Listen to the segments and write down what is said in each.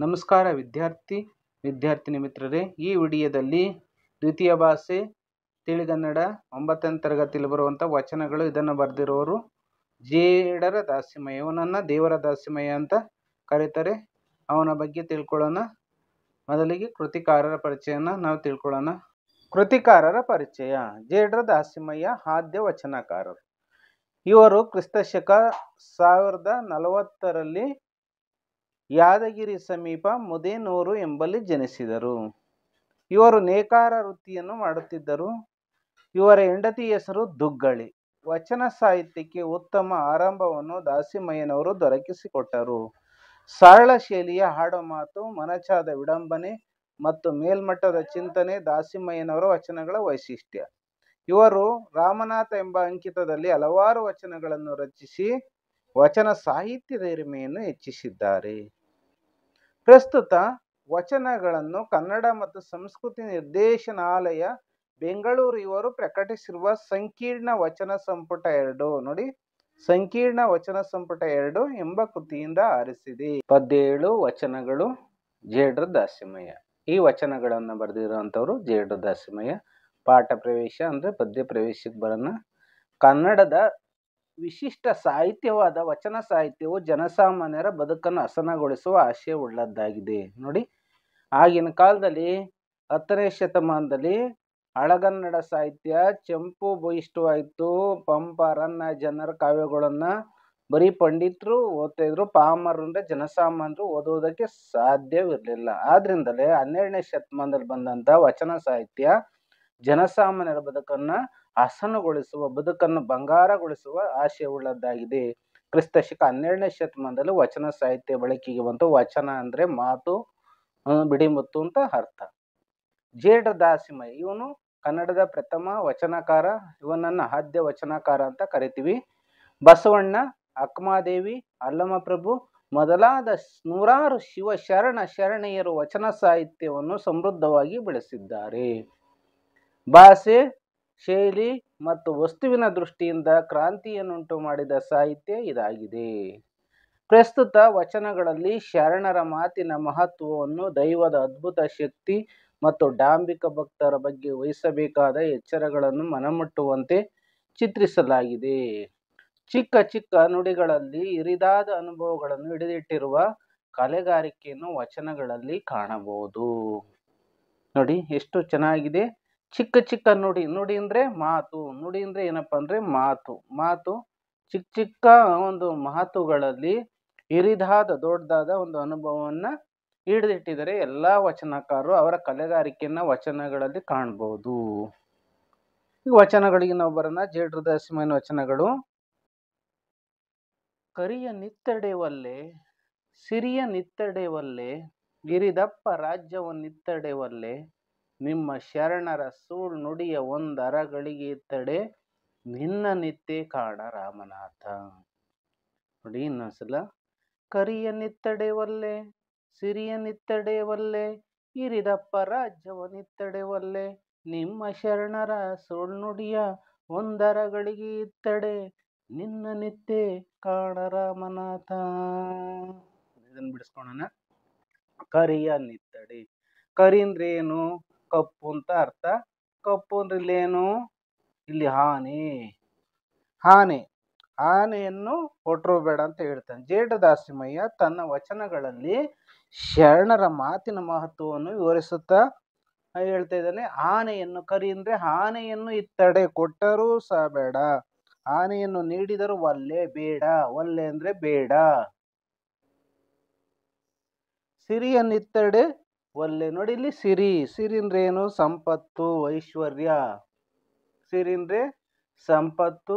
ನಮಸ್ಕಾರ ವಿದ್ಯಾರ್ಥಿನಿ ಮಿತ್ರರೇ, ಈ ವಿಡಿಯೋದಲ್ಲಿ ದ್ವಿತೀಯ ಭಾಷೆ ತಿಳಿಗನ್ನಡ 9ನೇ ತರಗತಿಯಲ್ಲಿ ಬರುವಂಥ ವಚನಗಳು. ಇದನ್ನು ಬರೆದಿರೋರು ಜೇಡರ ದಾಸಿಮಯ್ಯ. ಇವನನ್ನು ದೇವರ ದಾಸಿಮಯ್ಯ ಅಂತ ಕರೀತಾರೆ. ಅವನ ಬಗ್ಗೆ ತಿಳ್ಕೊಳ್ಳೋಣ. ಮೊದಲಿಗೆ ಕೃತಿಕಾರರ ಪರಿಚಯನ ನಾವು ತಿಳ್ಕೊಳ್ಳೋಣ. ಕೃತಿಕಾರರ ಪರಿಚಯ. ಜೇಡರ ದಾಸಿಮಯ್ಯ ಆದ್ಯ ವಚನಕಾರರು. ಇವರು ಕ್ರಿಸ್ತಶಕ 1040ರಲ್ಲಿ ಯಾದಗಿರಿ ಸಮೀಪ ಮುದೇನೂರು ಎಂಬಲ್ಲಿ ಜನಿಸಿದರು. ಇವರು ನೇಕಾರ ವೃತ್ತಿಯನ್ನು ಮಾಡುತ್ತಿದ್ದರು. ಇವರ ಹೆಂಡತಿ ಹೆಸರು ದುಗ್ಗಳಿ. ವಚನ ಸಾಹಿತ್ಯಕ್ಕೆ ಉತ್ತಮ ಆರಂಭವನ್ನು ದಾಸಿಮಯ್ಯನವರು ದೊರಕಿಸಿಕೊಟ್ಟರು. ಸರಳ ಶೈಲಿಯ ಹಾಡುಮಾತು, ಮನಚಾದ ವಿಡಂಬನೆ ಮತ್ತು ಮೇಲ್ಮಟ್ಟದ ಚಿಂತನೆ ದಾಸಿಮಯ್ಯನವರ ವಚನಗಳ ವೈಶಿಷ್ಟ್ಯ. ಇವರು ರಾಮನಾಥ ಎಂಬ ಅಂಕಿತದಲ್ಲಿ ಹಲವಾರು ವಚನಗಳನ್ನು ರಚಿಸಿ ವಚನ ಸಾಹಿತ್ಯದ ಹಿರಿಮೆಯನ್ನು ಹೆಚ್ಚಿಸಿದ್ದಾರೆ. ಪ್ರಸ್ತುತ ವಚನಗಳನ್ನು ಕನ್ನಡ ಮತ್ತು ಸಂಸ್ಕೃತಿ ನಿರ್ದೇಶನಾಲಯ, ಬೆಂಗಳೂರು ಇವರು ಪ್ರಕಟಿಸಿರುವ ಸಂಕೀರ್ಣ ವಚನ ಸಂಪುಟ 2 ನೋಡಿ, ಸಂಕೀರ್ಣ ವಚನ ಸಂಪುಟ 2 ಎಂಬ ಕೃತಿಯಿಂದ ಆರಿಸಿದೆ. 17 ವಚನಗಳು ಜೇಡರ ದಾಸಿಮಯ್ಯ. ಈ ವಚನಗಳನ್ನು ಬರೆದಿರುವಂಥವ್ರು ಜೇಡರ ದಾಸಿಮಯ್ಯ. ಪಾಠ ಪ್ರವೇಶ ಅಂದರೆ ಪದ್ಯ ಪ್ರವೇಶಕ್ಕೆ ಬರೋಣ. ಕನ್ನಡದ ವಿಶಿಷ್ಟ ಸಾಹಿತ್ಯವಾದ ವಚನ ಸಾಹಿತ್ಯವು ಜನಸಾಮಾನ್ಯರ ಬದುಕನ್ನು ಹಸನಗೊಳಿಸುವ ಆಶಯವುಳ್ಳದ್ದಾಗಿದೆ. ನೋಡಿ, ಆಗಿನ ಕಾಲದಲ್ಲಿ 10ನೇ ಶತಮಾನದಲ್ಲಿ ಹಳಗನ್ನಡ ಸಾಹಿತ್ಯ ಚಂಪು ಬಹಿಷ್ಠವಾಯಿತು. ಪಂಪ, ರನ್ನ, ಜನರ ಕಾವ್ಯಗಳನ್ನು ಬರೀ ಪಂಡಿತರು ಓದ್ತಾ ಇದ್ರು. ಪಾಮರರು ಅಂದರೆ ಜನಸಾಮಾನ್ಯರು ಓದೋದಕ್ಕೆ ಸಾಧ್ಯವಿರಲಿಲ್ಲ. ಆದ್ರಿಂದಲೇ 12ನೇ ಶತಮಾನದಲ್ಲಿ ಬಂದಂಥ ವಚನ ಸಾಹಿತ್ಯ ಜನಸಾಮಾನ್ಯರ ಬದುಕನ್ನು ಹಸನುಗೊಳಿಸುವ, ಬದುಕನ್ನು ಬಂಗಾರಗೊಳಿಸುವ ಆಶಯವುಳ್ಳದ್ದಾಗಿದೆ. ಕ್ರಿಸ್ತಶಕ 12ನೇ ಶತಮಾನದಲ್ಲಿ ವಚನ ಸಾಹಿತ್ಯ ಬಳಕೆಗೆ ಬಂತು. ವಚನ ಅಂದರೆ ಮಾತು, ಬಿಡಿಮುತ್ತು ಅಂತ ಅರ್ಥ. ಜೇಡರ ದಾಸಿಮಯ್ಯ ಇವನು ಕನ್ನಡದ ಪ್ರಥಮ ವಚನಕಾರ. ಇವನನ್ನು ಆದ್ಯ ವಚನಕಾರ ಅಂತ ಕರಿತೀವಿ. ಬಸವಣ್ಣ, ಅಕ್ಕಮಹಾದೇವಿ, ಅಲ್ಲಮಪ್ರಭು ಮೊದಲಾದ ನೂರಾರು ಶರಣೆಯರು ವಚನ ಸಾಹಿತ್ಯವನ್ನು ಸಮೃದ್ಧವಾಗಿ ಬೆಳೆಸಿದ್ದಾರೆ. ಭಾಷೆ, ಶೈಲಿ ಮತ್ತು ವಸ್ತುವಿನ ದೃಷ್ಟಿಯಿಂದ ಕ್ರಾಂತಿಯನ್ನುಂಟು ಮಾಡಿದ ಸಾಹಿತ್ಯ ಇದಾಗಿದೆ. ಪ್ರಸ್ತುತ ವಚನಗಳಲ್ಲಿ ಶರಣರ ಮಾತಿನ ಮಹತ್ವವನ್ನು, ದೈವದ ಅದ್ಭುತ ಶಕ್ತಿ ಮತ್ತು ಡಾಂಬಿಕ ಭಕ್ತರ ಬಗ್ಗೆ ವಹಿಸಬೇಕಾದ ಎಚ್ಚರಗಳನ್ನು ಮನಮುಟ್ಟುವಂತೆ ಚಿತ್ರಿಸಲಾಗಿದೆ. ಚಿಕ್ಕ ಚಿಕ್ಕ ನುಡಿಗಳಲ್ಲಿ ಹಿರಿದಾದ ಅನುಭವಗಳನ್ನು ಹಿಡಿದಿಟ್ಟಿರುವ ಕಲೆಗಾರಿಕೆಯನ್ನು ವಚನಗಳಲ್ಲಿ ಕಾಣಬಹುದು. ನೋಡಿ ಎಷ್ಟು ಚೆನ್ನಾಗಿದೆ. ಚಿಕ್ಕ ಚಿಕ್ಕ ನುಡಿ. ನುಡಿ ಅಂದರೆ ಮಾತು. ನುಡಿ ಅಂದರೆ ಏನಪ್ಪ ಅಂದರೆ ಮಾತು. ಚಿಕ್ಕ ಚಿಕ್ಕ ಒಂದು ಮಾತುಗಳಲ್ಲಿ ಹಿರಿದಾದ ದೊಡ್ಡದಾದ ಒಂದು ಅನುಭವವನ್ನು ಹಿಡಿದಿಟ್ಟಿದ್ದಾರೆ ಎಲ್ಲ ವಚನಕಾರರು. ಅವರ ಕಲೆಗಾರಿಕೆಯನ್ನು ವಚನಗಳಲ್ಲಿ ಕಾಣಬಹುದು. ಈ ವಚನಗಳಿಗೆ ನಾವು ಬರೋಣ. ಜೇಡರ ದಾಸಿಮಯ್ಯನ ವಚನಗಳು. ಕರಿಯ ನಿತ್ತಡೆವಲ್ಲೆ, ಸಿರಿಯ ನಿತ್ತಡೆವಲ್ಲೆ, ಗಿರಿದಪ್ಪ ರಾಜ್ಯವನ್ನಿತ್ತಡೆವಲ್ಲೆ, ನಿಮ್ಮ ಶರಣರ ಸೂಳ್ ನುಡಿಯ ಒಂದರಗಳಿಗೆ ಇತ್ತಡೆ, ನಿನ್ನ ನಿತ್ಯ ಕಾಣ ರಾಮನಾಥ. ನೋಡಿ ಇನ್ನೊಂದ್ಸಲ. ಕರಿಯ ನಿತ್ತಡೆವಲ್ಲೆ, ಸಿರಿಯ ನಿತ್ತಡೆವಲ್ಲೆ, ಗಿರಿದಪ್ಪ ರಾಜ್ಯವನ್ನಿತ್ತಡೆವಲ್ಲೆ, ನಿಮ್ಮ ಶರಣರ ಸೂಳ್ ನುಡಿಯ ಒಂದರಗಳಿಗೆ ಇತ್ತಡೆ, ನಿನ್ನ ನಿತ್ಯ ಕಾಣ ರಾಮನಾಥ. ಇದನ್ನು ಬಿಡಿಸ್ಕೊಳ್ಳೋಣ. ಕರಿಯ ನಿತ್ತಡೆ. ಕರಿ ಅಂದ್ರೆ ಏನು? ಕಪ್ಪು ಅಂತ ಅರ್ಥ. ಕಪ್ಪು ಅಂದ್ರೆ ಇಲ್ಲೇನು? ಇಲ್ಲಿ ಆನೆಯನ್ನು ಕೊಟ್ಟರು ಬೇಡ ಅಂತ ಹೇಳ್ತಾನೆ. ಜೇಡರ ದಾಸಿಮಯ್ಯ ತನ್ನ ವಚನಗಳಲ್ಲಿ ಶರಣರ ಮಾತಿನ ಮಹತ್ವವನ್ನು ವಿವರಿಸುತ್ತಾ ಹೇಳ್ತಾ ಇದ್ದಾನೆ. ಆನೆಯನ್ನು, ಕರಿ ಅಂದ್ರೆ ಆನೆಯನ್ನು ಇತ್ತಡೆ, ಕೊಟ್ಟರೂ ಸಹ ಬೇಡ. ಆನೆಯನ್ನು ನೀಡಿದರೂ ಒಲ್ಲೆ, ಬೇಡ. ಒಲ್ಲೆ ಅಂದ್ರೆ ಬೇಡ. ಸಿರಿಯನ್ನಿತ್ತಡೆ ಒಲ್ಲೆ. ನೋಡಿ ಇಲ್ಲಿ ಸಿರಿ ಅಂದ್ರೆ ಏನು? ಸಂಪತ್ತು, ಐಶ್ವರ್ಯ. ಸಿರಿ ಅಂದ್ರೆ ಸಂಪತ್ತು,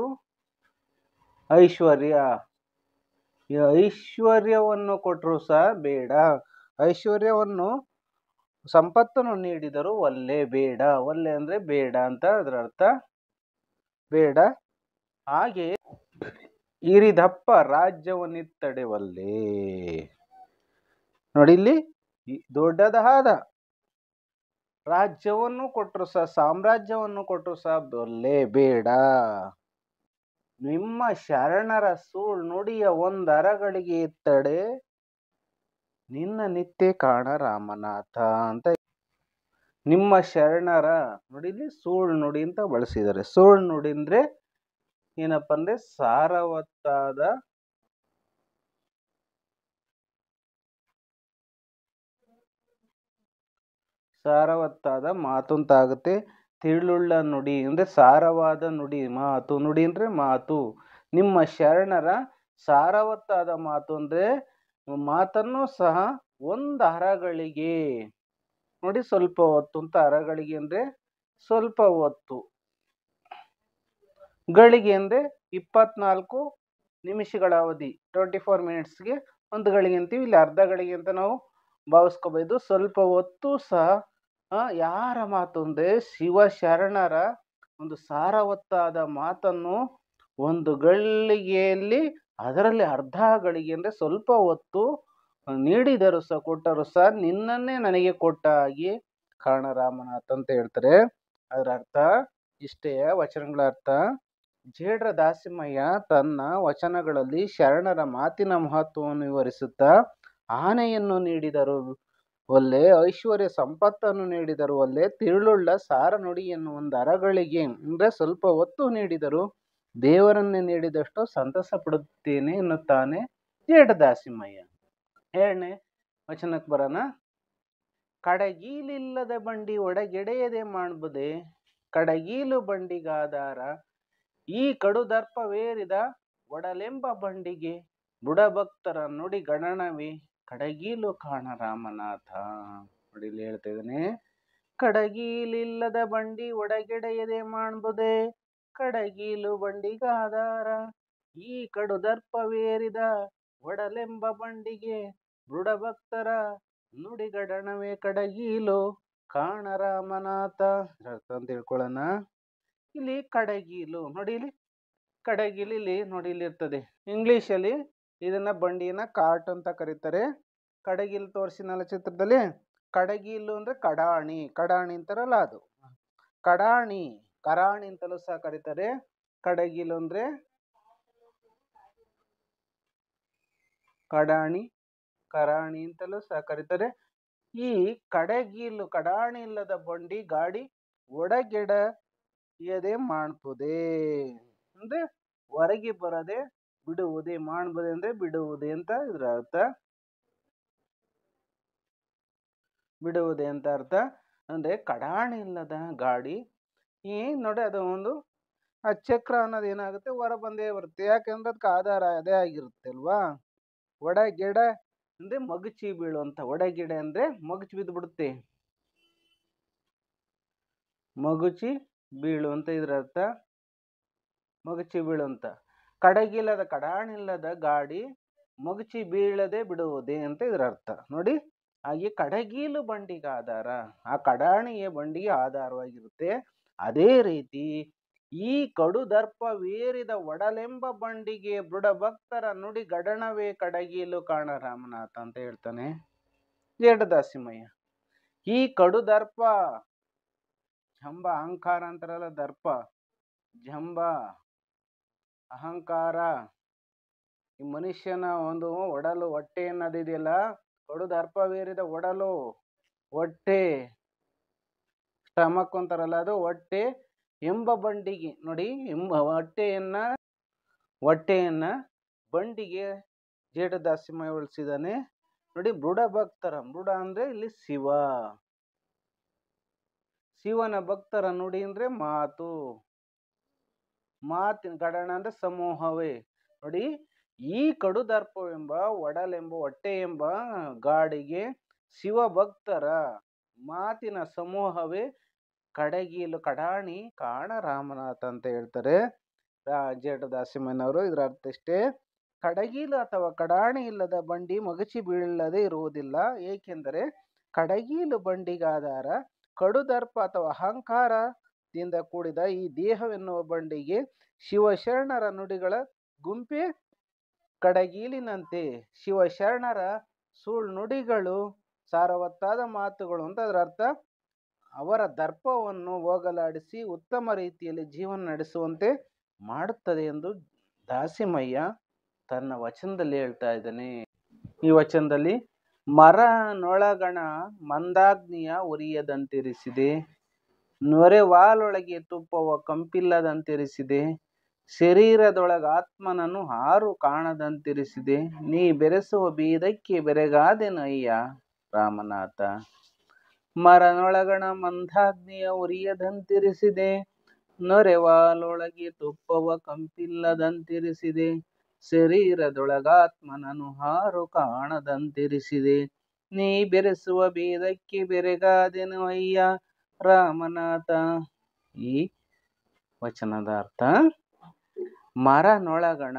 ಐಶ್ವರ್ಯ. ಈ ಐಶ್ವರ್ಯವನ್ನು ಕೊಟ್ಟರು ಸಹ ಬೇಡ. ಐಶ್ವರ್ಯವನ್ನು, ಸಂಪತ್ತನ್ನು ನೀಡಿದರೂ ಒಲ್ಲೆ, ಬೇಡ. ಒಲ್ಲೆ ಅಂದ್ರೆ ಬೇಡ ಅಂತ ಅದರ ಅರ್ಥ. ಬೇಡ. ಹಾಗೆ ಹಿರಿದಪ್ಪ ರಾಜ್ಯವನ್ನಿತ್ತಡೆ ಒಲ್ಲೆ. ನೋಡಿ ಇಲ್ಲಿ ದೊಡ್ಡದಾದ ರಾಜ್ಯವನ್ನು ಕೊಟ್ಟರು ಸಹ, ಸಾಮ್ರಾಜ್ಯವನ್ನು ಕೊಟ್ಟರು ಸಹ ಒಲ್ಲೆ, ಬೇಡ. ನಿಮ್ಮ ಶರಣರ ಸೂಳ್ ನುಡಿಯ ಒಂದರಗಳಿಗೆ ಇತ್ತಡೆ, ನಿನ್ನ ನಿತ್ಯ ಕಾಣ ರಾಮನಾಥ ಅಂತ. ನಿಮ್ಮ ಶರಣರ ನೋಡಿ, ಇಲ್ಲಿ ಸುಳ್ಳು ನುಡಿ ಅಂತ ಬಳಸಿದ್ದಾರೆ. ಸುಳ್ಳು ನುಡಿ ಅಂದ್ರೆ ಏನಪ್ಪ ಅಂದ್ರೆ ಸಾರವತ್ತಾದ ಮಾತು ಅಂತ ಆಗುತ್ತೆ. ತಿಳುಳ್ಳ ನುಡಿ ಅಂದ್ರೆ ಸಾರವಾದ ನುಡಿ, ಮಾತು. ನುಡಿ ಅಂದ್ರೆ ಮಾತು. ನಿಮ್ಮ ಶರಣರ ಸಾರವತ್ತಾದ ಮಾತು ಅಂದ್ರೆ ಮಾತನ್ನು ಸಹ ಒಂದು ಅರಗಳಿಗೆ ನೋಡಿ, ಸ್ವಲ್ಪ ಹೊತ್ತು ಅಂತ. ಅರಗಳಿಗೆ ಅಂದ್ರೆ ಸ್ವಲ್ಪ ಹೊತ್ತು, ಗಳಿಗೆ ಅಂದ್ರೆ 24 ನಿಮಿಷಗಳ ಅವಧಿ, 24 ಮಿನಿಟ್ಸ್ಗೆ ಒಂದು ಗಳಿಗೆ ಅಂತೀವಿ. ಇಲ್ಲಿ ಅರ್ಧ ಗಳಿಗೆ ಅಂತ ನಾವು ಭಾವಿಸ್ಕೋಬಹುದು. ಸ್ವಲ್ಪ ಹೊತ್ತು ಸಹ ಯಾರ ಮಾತು ಅಂದ್ರೆ ಶಿವಶರಣರ ಒಂದು ಸಾರವತ್ತಾದ ಮಾತನ್ನು ಒಂದು ಗಳಿಗೆಯಲ್ಲಿ, ಅದರಲ್ಲಿ ಅರ್ಧ ಗಳಿಗೆ ಅಂದ್ರೆ ಸ್ವಲ್ಪ ಹೊತ್ತು ನೀಡಿದರು ಸಹ, ಕೊಟ್ಟರು ಸಹ, ನಿನ್ನನ್ನೇ ನನಗೆ ಕೊಟ್ಟ ಹಾಗೆ ಕಾಣ ರಾಮನಾಥ ಅಂತ ಹೇಳ್ತಾರೆ. ಅದರ ಅರ್ಥ ಇಷ್ಟೇ. ವಚನಗಳ ಅರ್ಥ: ಜೇಡ್ರ ದಾಸಿಮಯ್ಯ ತನ್ನ ವಚನಗಳಲ್ಲಿ ಶರಣರ ಮಾತಿನ ಮಹತ್ವವನ್ನು ವಿವರಿಸುತ್ತಾ, ಆನೆಯನ್ನು ನೀಡಿದರು ಒಲ್ಲೆ, ಐಶ್ವರ್ಯ ಸಂಪತ್ತನ್ನು ನೀಡಿದರು ಒಲ್ಲೆ, ತಿರುಳುಳ್ಳ ಸಾರ ನುಡಿಯನ್ನು ಒಂದು ಅರಗಳಿಗೆ ಅಂದ್ರೆ ಸ್ವಲ್ಪ ಹೊತ್ತು ನೀಡಿದರು, ದೇವರನ್ನೇ ನೀಡಿದಷ್ಟು ಸಂತಸ ಪಡುತ್ತೇನೆ ಎನ್ನುತ್ತಾನೆ ಜೇಡ್ರ ದಾಸಿಮಯ್ಯ. 7ನೇ ವಚನಕ್ಕೆ ಬರೋಣ. ಕಡಗೀಲಿಲ್ಲದ ಬಂಡಿ ಒಡಗೆಡೆಯದೆ ಮಾಡ್ಬುದೆ, ಕಡಗೀಲು ಬಂಡಿಗಾಧಾರ ಈ ಕಡುದರ್ಪವೇರಿದ ಒಡಲೆಂಬ ಬಂಡಿಗೆ, ಬುಡಭಕ್ತರ ನುಡಿ ಗಣನವೇ ಕಡಗೀಲು ಕಾಣ ರಾಮನಾಥ. ನೋಡಿ, ಇಲ್ಲಿ ಹೇಳ್ತಾ ಇದ್ದಾನೆ, ಕಡಗೀಲಿಲ್ಲದ ಬಂಡಿ ಒಡಗೆಡೆಯದೆ ಮಾಡ್ಬುದೆ, ಕಡಗೀಲು ಬಂಡಿಗಾಧಾರ ಈ ಕಡುದರ್ಪವೇರಿದ ಒಡಲೆಂಬ ಬಂಡಿಗೆ, ಬುಡಭಕ್ತರ ನುಡಿಗಡಣವೇ ಕಡಗೀಲು ಕಾಣ ರಾಮನಾಥ ಅಂತ ತಿಳ್ಕೊಳ್ಳೋಣ. ಇಲ್ಲಿ ಕಡಗೀಲು ನೋಡಿ, ಇಲ್ಲಿ ಕಡಗೀಲು ಇಲ್ಲಿ ನೋಡಿ, ಇಲ್ಲಿ ಇರ್ತದೆ. ಇಂಗ್ಲಿಷಲ್ಲಿ ಇದನ್ನ ಬಂಡಿಯನ್ನ ಕಾರ್ಟ್ ಅಂತ ಕರೀತಾರೆ. ಕಡಗೀಲು ತೋರಿಸಿನಲ್ಲ ಚಿತ್ರದಲ್ಲಿ. ಕಡಗೀಲು ಅಂದ್ರೆ ಕಡಾಣಿ, ಕಡಾಣಿ ಅಂತಾರಲ್ಲ ಅದು. ಕಡಾಣಿ, ಕರಾಣಿ ಅಂತಲೂ ಸಹ ಕರೀತಾರೆ. ಕಡಗೀಲು ಅಂದ್ರೆ ಕಡಾಣಿ, ಕರಾಣಿ ಅಂತಲೂ ಸಹ ಕರೀತಾರೆ. ಈ ಕಡಗೀಲು, ಕಡಾಣಿ ಇಲ್ಲದ ಬಂಡಿ ಗಾಡಿ ಒಡಗೆಡೆಯದೆ ಮಾಡ್ಬುದೆ ಅಂದ್ರೆ ಹೊರಗೆ ಬರದೆ ಬಿಡುವುದೇ. ಮಾಡ್ಬುದೆ ಅಂದ್ರೆ ಬಿಡುವುದೇ ಅಂತ ಇದ್ರ ಅರ್ಥ. ಬಿಡುವುದೇ ಅಂತ ಅರ್ಥ. ಅಂದ್ರೆ ಕಡಾಣಿ ಇಲ್ಲದ ಗಾಡಿ ನೋಡಿ, ಅದು ಒಂದು ಆ ಚಕ್ರ ಅನ್ನೋದು ಏನಾಗುತ್ತೆ, ಹೊರ ಬಂದೇ ಬರುತ್ತೆ. ಯಾಕಂದ್ರೆ ಅದಕ್ಕೆ ಆಧಾರ ಅದೇ ಆಗಿರುತ್ತೆ ಅಲ್ವಾ. ಒಡಗೆಡೆ ಅಂದ್ರೆ ಮಗುಚಿ ಬೀಳುವಂತ. ಒಡಗೆಡೆ ಅಂದ್ರೆ ಮಗುಚಿ ಬಿದ್ದು ಬಿಡುತ್ತೆ, ಮಗುಚಿ ಬೀಳುವಂತ ಇದ್ರ ಅರ್ಥ. ಮಗುಚಿ ಬೀಳುವಂತ. ಕಡಗಿಲ್ಲದ, ಕಡಾಣಿಲ್ಲದ ಗಾಡಿ ಮಗುಚಿ ಬೀಳದೆ ಬಿಡುವುದೇ ಅಂತ ಇದ್ರ ಅರ್ಥ. ನೋಡಿ, ಹಾಗೆ ಕಡಗೀಲು ಬಂಡಿಗೆ ಆಧಾರ, ಆ ಕಡಾಣಿಯ ಬಂಡಿಗೆ ಆಧಾರವಾಗಿರುತ್ತೆ. ಅದೇ ರೀತಿ ಈ ಕಡುದರ್ಪವೇರಿದ ಒಡಲೆಂಬ ಬಂಡಿಗೆ, ಬುಡಭಕ್ತರ ನುಡಿ ಗಡಣವೇ ಕಡಗೀಲು ಕಾಣ ರಾಮನಾಥ ಅಂತ ಹೇಳ್ತಾನೆ ಜೇಡ್ರ ದಾಸಿಮಯ್ಯ. ಈ ಕಡುದರ್ಪ, ಜಂಬ ಅಹಂಕಾರ ಅಂತಾರಲ್ಲ, ದರ್ಪ, ಜಂಬ ಅಹಂಕಾರ, ಈ ಮನುಷ್ಯನ ಒಂದು ಒಡಲು, ಹೊಟ್ಟೆ ಅನ್ನೋದಿದೆಯಲ್ಲ, ಕಡುದರ್ಪವೇರಿದ ಒಡಲು, ಹೊಟ್ಟೆ, ಸ್ಟಮಕ್ ಅಂತಾರಲ್ಲ ಅದು, ಹೊಟ್ಟೆ ಎಂಬ ಬಂಡಿಗೆ ನೋಡಿ, ಹೊಟ್ಟೆಯನ್ನ ಬಂಡಿಗೆ ಜೇಡ್ರ ದಾಸಿಮಯ್ಯ ಹೋಲಿಸಿದಾನೆ ನೋಡಿ. ಬುಡಭಕ್ತರ, ಬುಡ ಅಂದ್ರೆ ಇಲ್ಲಿ ಶಿವ, ಶಿವನ ಭಕ್ತರ ನುಡಿ ಅಂದ್ರೆ ಮಾತು, ಮಾತಿನ ಗಡಣ ಅಂದ್ರೆ ಸಮೂಹವೇ. ನೋಡಿ, ಈ ಕಡುದರ್ಪವೆಂಬ ಒಡಲೆಂಬ, ಹೊಟ್ಟೆ ಎಂಬ ಗಾಡಿಗೆ ಶಿವಭಕ್ತರ ಮಾತಿನ ಸಮೂಹವೇ ಕಡಗೀಲು, ಕಡಾಣಿ ಕಾಣ ರಾಮನಾಥ ಅಂತ ಹೇಳ್ತಾರೆ ಜೇಡ್ರ ದಾಸಿಮಯ್ಯನವರು. ಇದರ ಅರ್ಥ ಇಷ್ಟೇ: ಕಡಗೀಲು ಅಥವಾ ಕಡಾಣಿ ಇಲ್ಲದ ಬಂಡಿ ಮಗುಚಿ ಬೀಳದೆ ಇರುವುದಿಲ್ಲ, ಏಕೆಂದರೆ ಕಡಗೀಲು ಬಂಡಿಗಾಧಾರ, ಕಡುದರ್ಪ ಅಥವಾ ಅಹಂಕಾರದಿಂದ ಕೂಡಿದ ಈ ದೇಹವೆನ್ನುವ ಬಂಡಿಗೆ ಶಿವಶರಣರ ನುಡಿಗಳ ಗುಂಪೆ ಕಡಗೀಲಿನಂತೆ. ಶಿವಶರಣರ ಸುಳ್ಳು ನುಡಿಗಳು ಸಾರವತ್ತಾದ ಮಾತುಗಳು ಅಂತ ಅದರ ಅರ್ಥ. ಅವರ ದರ್ಪವನ್ನು ಹೋಗಲಾಡಿಸಿ ಉತ್ತಮ ರೀತಿಯಲ್ಲಿ ಜೀವನ ನಡೆಸುವಂತೆ ಮಾಡುತ್ತದೆ ಎಂದು ದಾಸಿಮಯ್ಯ ತನ್ನ ವಚನದಲ್ಲಿ ಹೇಳ್ತಾ ಇದ್ದಾನೆ. ಈ ವಚನದಲ್ಲಿ ಮರನೊಳಗಣ ಮಂದಾಗ್ನಿಯ ಉರಿಯದಂತಿರಿಸಿದೆ, ನೊರೆವಾಲೊಳಗೆ ತುಪ್ಪವ ಕಂಪಿಲ್ಲದಂತಿರಿಸಿದೆ, ಶರೀರದೊಳಗ ಆತ್ಮನನ್ನು ಹಾರು ಕಾಣದಂತಿರಿಸಿದೆ, ನೀ ಬೆರೆಸುವ ಬೀದಕ್ಕೆ ಬೆರಗಾದೆನು ಅಯ್ಯ ರಾಮನಾಥ. ಮರನೊಳಗಣ ಮಂದಾಗ್ನಿಯ ಉರಿಯದಂತಿರಿಸಿದೆ, ನೊರೆವಾಲೊಳಗೆ ತುಪ್ಪವ ಕಂಪಿಲ್ಲದಂತಿರಿಸಿದೆ, ಶರೀರದೊಳಗಾತ್ಮನನು ಹಾರು ಕಾಣದಂತಿರಿಸಿದೆ, ನೀ ಬೆರೆಸುವ ಭೇದಕ್ಕೆ ಬೆರಗಾದೆನು ಅಯ್ಯ ರಾಮನಾಥ. ಈ ವಚನದ ಅರ್ಥ, ಮರನೊಳಗಣ,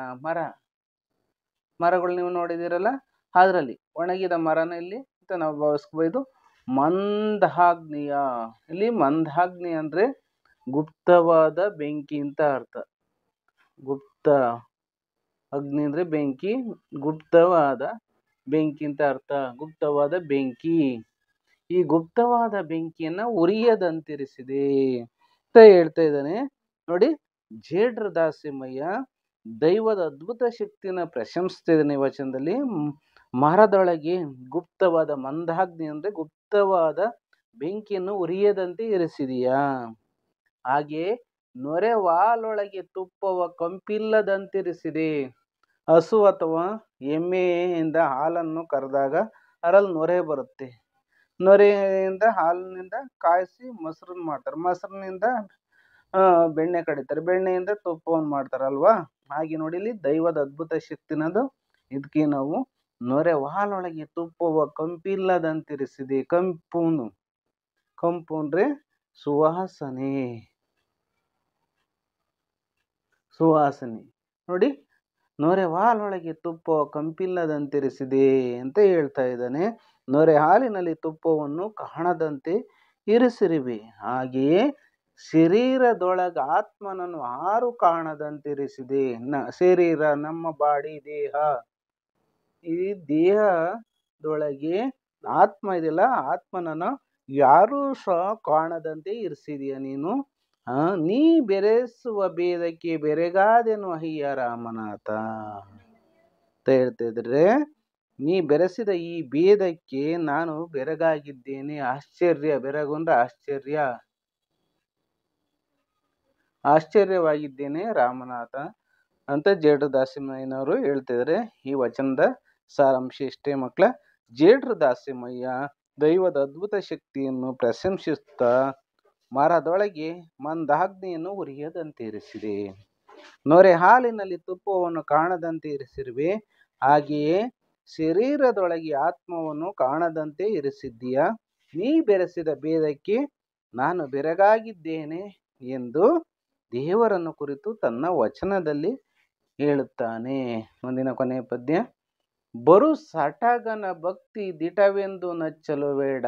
ಮರಗಳು ನೀವು ನೋಡಿದಿರಲ್ಲ, ಅದರಲ್ಲಿ ಒಣಗಿದ ಮರನಲ್ಲಿ ಅಂತ ನಾವು ಭಾವಿಸ್ಬೋದು. ಮಂದಾಗ್ನಿಯ, ಇಲ್ಲಿ ಮಂದಾಗ್ನಿ ಅಂದ್ರೆ ಗುಪ್ತವಾದ ಬೆಂಕಿ ಅಂತ ಅರ್ಥ. ಗುಪ್ತ ಅಗ್ನಿ ಅಂದ್ರೆ ಬೆಂಕಿ, ಗುಪ್ತವಾದ ಬೆಂಕಿ ಅಂತ ಅರ್ಥ. ಗುಪ್ತವಾದ ಬೆಂಕಿ, ಈ ಗುಪ್ತವಾದ ಬೆಂಕಿಯನ್ನ ಉರಿಯದಂತಿರಿಸಿದೆ ಅಂತ ಹೇಳ್ತಾ ಇದ್ದಾನೆ. ನೋಡಿ, ಜೇಡ್ರ ದಾಸಿಮಯ್ಯ ದೈವದ ಅದ್ಭುತ ಶಕ್ತಿನ ಪ್ರಶಂಸಿಸ್ತಾ ಇದ್ದಾನೆ ಈ ವಚನದಲ್ಲಿ. ಮರದೊಳಗೆ ಗುಪ್ತವಾದ ಮಂದಾಗ್ನಿ ಅಂದ್ರೆ ಗುಪ್ತವಾದ ಬೆಂಕಿಯನ್ನು ಉರಿಯದಂತೆ ಇರಿಸಿದೀಯಾ, ಹಾಗೆ ನೊರೆವಾಲೊಳಗೆ ತುಪ್ಪವ ಕಂಪಿಲ್ಲದಂತಿರಿಸಿದೆ. ಹಸು ಅಥವಾ ಎಮ್ಮೆಯಿಂದ ಹಾಲನ್ನು ಕರೆದಾಗ ಅದರಲ್ಲಿ ನೊರೆ ಬರುತ್ತೆ. ನೊರೆಯಿಂದ ಹಾಲಿನಿಂದ ಕಾಯಿಸಿ ಮೊಸರನ್ನ ಮಾಡ್ತಾರೆ, ಮೊಸರಿನಿಂದ ಬೆಣ್ಣೆ ಕಡಿತಾರೆ, ಬೆಣ್ಣೆಯಿಂದ ತುಪ್ಪವನ್ನು ಮಾಡ್ತಾರಲ್ವಾ. ಹಾಗೆ ನೋಡಿ, ಇಲ್ಲಿ ದೈವದ ಅದ್ಭುತ ಶಕ್ತಿನದು. ಇದಕ್ಕೆ ನಾವು ನೊರೆವಾಲೊಳಗೆ ತುಪ್ಪವ ಕಂಪಿಲ್ಲದಂತಿರಿಸಿದೆ. ಕಂಪು ಅಂದ್ರೆ ಸುವಾಸನೆ. ನೋಡಿ, ನೊರೆವಾಲೊಳಗೆ ತುಪ್ಪವ ಕಂಪಿಲ್ಲದಂತಿರಿಸಿದೆ ಅಂತ ಹೇಳ್ತಾ ಇದ್ದಾನೆ. ನೊರೆ ಹಾಲಿನಲ್ಲಿ ತುಪ್ಪವನ್ನು ಕಾಣದಂತೆ ಇರಿಸಿರುವೆ, ಹಾಗೆಯೇ ಶರೀರದೊಳಗ ಆತ್ಮನನ್ನು ಹಾರು ಕಾಣದಂತಿರಿಸಿದೆ. ಶರೀರ, ನಮ್ಮ ಬಾಡಿ, ದೇಹ, ಈ ದೇಹದೊಳಗೆ ಆತ್ಮ ಇದೆಯಲ್ಲ, ಆತ್ಮನನ್ನು ಯಾರೂ ಸಹ ಕಾಣದಂತೆ ಇರಿಸಿದೀಯ ನೀನು. ನೀ ಬೆರೆಸುವ ಭೇದಕ್ಕೆ ಬೆರಗಾದೆನು ಅಯ್ಯ ರಾಮನಾಥ ಅಂತ ಹೇಳ್ತಿದ್ರೆ, ನೀ ಬೆರೆಸಿದ ಈ ಭೇದಕ್ಕೆ ನಾನು ಬೆರಗಾಗಿದ್ದೇನೆ. ಆಶ್ಚರ್ಯ, ಬೆರಗು ಅಂದ್ರೆ ಆಶ್ಚರ್ಯವಾಗಿದ್ದೇನೆ ರಾಮನಾಥ ಅಂತ ಜೇಡ್ರ ದಾಸಿಮಯ್ಯನವರು ಹೇಳ್ತಿದ್ದಾರೆ. ಈ ವಚನದ ಸಾರಾಂಶ ಇಷ್ಟೇ ಮಕ್ಕಳ. ಜೇಡ್ರ ದಾಸಿಮಯ್ಯ ದೈವದ ಅದ್ಭುತ ಶಕ್ತಿಯನ್ನು ಪ್ರಶಂಸಿಸುತ್ತಾ ಮರದೊಳಗೆ ಮಂದಾಗ್ನಿಯನ್ನು ಉರಿಯದಂತೆ ಇರಿಸಿದೆ, ನೊರೆ ಹಾಲಿನಲ್ಲಿ ತುಪ್ಪವನ್ನು ಕಾಣದಂತೆ ಇರಿಸಿರುವೆ, ಹಾಗೆಯೇ ಶರೀರದೊಳಗೆ ಆತ್ಮವನ್ನು ಕಾಣದಂತೆ ಇರಿಸಿದ್ದೀಯ. ನೀ ಬೆರೆಸಿದ ಭೇದಕ್ಕೆ ನಾನು ಬೆರಗಾಗಿದ್ದೇನೆ ಎಂದು ದೇವರನ್ನು ಕುರಿತು ತನ್ನ ವಚನದಲ್ಲಿ ಹೇಳುತ್ತಾನೆ. ಮುಂದಿನ ಕೊನೆಯ ಪದ್ಯ. ಬರು ಸಟಗನ ಭಕ್ತಿ ದಿಟವೆಂದು ನಚ್ಚಲು ಬೇಡ,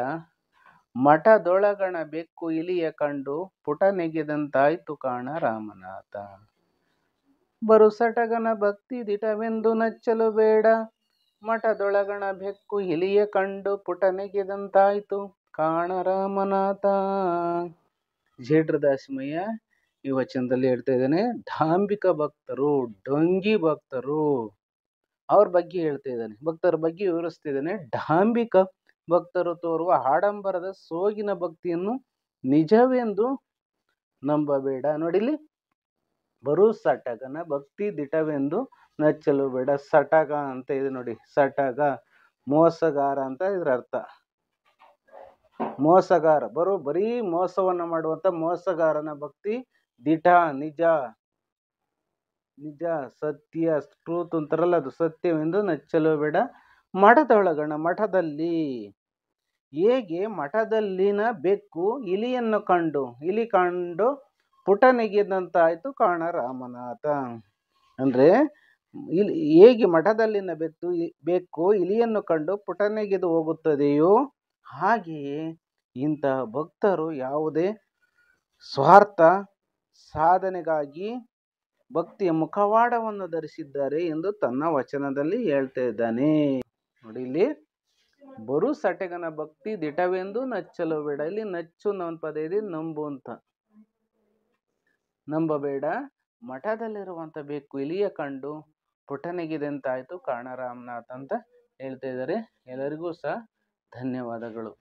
ಮಠದೊಳಗಣ ಬೆಕ್ಕು ಇಲಿಯ ಕಂಡು ಪುಟ ನೆಗೆದಂತಾಯ್ತು ಕಾಣ ರಾಮನಾಥ. ಬರು ಸಟಗನ ಭಕ್ತಿ ದಿಟವೆಂದು ನಚ್ಚಲು ಬೇಡ, ಮಠದೊಳಗಣ ಬೆಕ್ಕು ಇಲಿಯ ಕಂಡು ಪುಟ ನೆಗೆದಂತಾಯ್ತು ಕಾಣ ರಾಮನಾಥ. ಜೇಡ್ರ ದಾಸಿಮಯ್ಯ ಈ ವಚನದಲ್ಲಿ ಹೇಳ್ತಾ ಇದ್ದಾನೆ. ಡಾಂಬಿಕ ಭಕ್ತರು, ಡೊಂಗಿ ಭಕ್ತರು, ಅವ್ರ ಬಗ್ಗೆ ಹೇಳ್ತಾ ಇದ್ದಾನೆ. ಭಕ್ತರ ಬಗ್ಗೆ ವಿವರಿಸ್ತಿದ್ದಾನೆ. ಡಾಂಬಿಕ ಭಕ್ತರು ತೋರುವ ಆಡಂಬರದ ಸೋಗಿನ ಭಕ್ತಿಯನ್ನು ನಿಜವೆಂದು ನಂಬಬೇಡ. ನೋಡಿಲಿ, ಬರು ಸಟಗನ ಭಕ್ತಿ ದಿಟವೆಂದು ನಚ್ಚಲು ಬೇಡ. ಸಟಗ ಅಂತ ಇದೆ ನೋಡಿ, ಸಟಗ ಮೋಸಗಾರ ಅಂತ ಇದ್ರ ಅರ್ಥ. ಮೋಸಗಾರ, ಬರೀ ಮೋಸವನ್ನ ಮಾಡುವಂತ ಮೋಸಗಾರನ ಭಕ್ತಿ ದಿಟ, ನಿಜ, ಸತ್ಯ, ಟ್ರೂತ್ ಅಂತಾರಲ್ಲ, ಅದು ಸತ್ಯವೆಂದು ನಚ್ಚಲು ಬೇಡ. ಮಠದೊಳಗಣ, ಮಠದಲ್ಲಿ, ಹೇಗೆ ಮಠದಲ್ಲಿನ ಬೆಕ್ಕು ಇಲಿಯನ್ನು ಕಂಡು, ಇಲಿ ಕಂಡು ಪುಟ ನೆಗೆದಂತಾಯ್ತು ಕಾಣ ರಾಮನಾಥ. ಅಂದ್ರೆ ಹೇಗೆ ಮಠದಲ್ಲಿನ ಬೆಕ್ಕು ಇಲಿಯನ್ನು ಕಂಡು ಪುಟ ನೆಗೆದು ಹೋಗುತ್ತದೆಯೋ, ಹಾಗೆಯೇ ಇಂತಹ ಭಕ್ತರು ಯಾವುದೇ ಸ್ವಾರ್ಥ ಸಾಧನೆಗಾಗಿ ಭಕ್ತಿಯ ಮುಖವಾಡವನ್ನು ಧರಿಸಿದ್ದಾರೆ ಎಂದು ತನ್ನ ವಚನದಲ್ಲಿ ಹೇಳ್ತಾ ಇದ್ದಾನೆ. ನೋಡಿ, ಇಲ್ಲಿ ಬರು ಸಟಗನ ಭಕ್ತಿ ದಿಟವೆಂದು ನಚ್ಚಲು ಬೇಡ. ಇಲ್ಲಿ ನಚ್ಚು ನನ್ನ ಪದ ಇದೆ, ನಂಬು ಅಂತ. ನಂಬಬೇಡ, ಮಠದಲ್ಲಿರುವಂತ ಬೆಕ್ಕು ಇಲಿಯ ಕಂಡು ಪುಟ ನೆಗೆದಂತಾಯ್ತು ಕಾಣ ರಾಮನಾಥ ಅಂತ ಹೇಳ್ತಾ ಇದ್ದಾರೆ. ಎಲ್ಲರಿಗೂ ಸಹ ಧನ್ಯವಾದಗಳು.